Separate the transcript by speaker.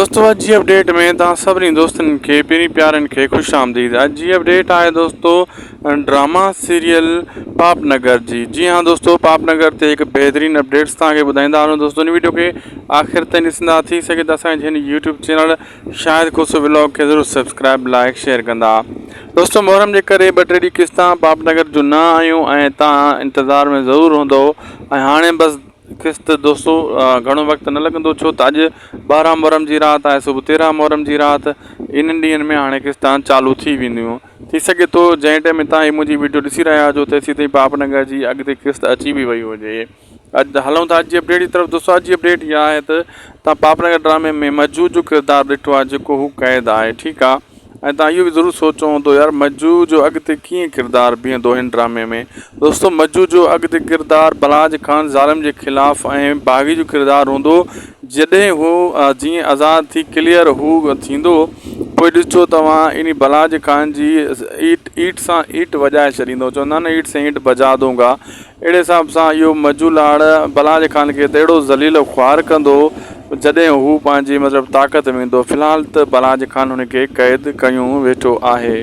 Speaker 1: दोस्तों अज जी अपडेट में तव्हां सभिनी दोस्तनि खे पहिरीं प्यारनि खे ख़ुश आमदीद। अज जी अपडेट आहे दोस्तों ड्रामा सीरियल पापनगर जी हाँ दोस्तों, पापनगर ते एक बेहतरीन अपडेट्स तव्हांखे ॿुधाईंदा हलूं। दोस्तों इन वीडियो के आख़िर ताईं ॾिसंदा, थी सघे त असांजे हिन यूट्यूब चैनल शायद खुश व्लॉग के ज़रूर सब्सक्राइब लाइक शेयर कंदा। दोस्तों मुहर्रम जे करे 2-3 ॾींहं किस्तां पापनगर जो न आयूं ऐं तव्हां इंतज़ार में ज़रूर हूंदो ऐं हाणे बस किस्त दोस्तों घणो वक्त न लगंदो, छो त अॼु 12 मुहर्रम जी रात आहे, सुबुह 13 मुहर्रम जी रात। इन ॾींहंनि में हाणे किस्तां चालू थी वेंदियूं। थी सघे तो जंहिं टाइम में तव्हां मुंहिंजी वीडियो ॾिसी रहिया हुजो तेसीं ताईं पापनगर जी अॻिते किस्त अची बि वई हुजे। अॼु हलूं था अॼु जी अपडेट जी तरफ़। दोस्तों अॼु जी अपडेट इहा आहे त तव्हां पापनगर ड्रामे में मज्जू जो किरदारु ॾिठो आहे जेको हू क़ैद आहे, ठीकु आहे। ऐं तव्हां इहो बि ज़रूरु सोचो हूंदो यार मज्जू जो अॻिते कीअं किरदारु बीहंदो हिन ड्रामे में। दोस्तों मज्जू जो अॻिते किरदारु बलाज ख़ान ज़ालिम जे ख़िलाफ़ु ऐं बाग़ी जो किरदारु हूंदो। जॾहिं हू जीअं आज़ादु थी क्लियर हू थींदो, पोइ ॾिसो तव्हां इन बलाज ख़ान जी ईट सां ईट वॼाए छॾींदो। चवंदा आहिनि ईट से ईट बजा दूंगा। अहिड़े हिसाब सां इहो मज्जू लाड़ बलाज ख़ान खे त अहिड़ो ज़लील ख़्वार कंदो जॾहिं हू पंहिंजी मतिलबु ताक़त में ईंदो। फ़िलहालु त बलाज ख़ान हुनखे क़ैद कयूं वेठो आहे।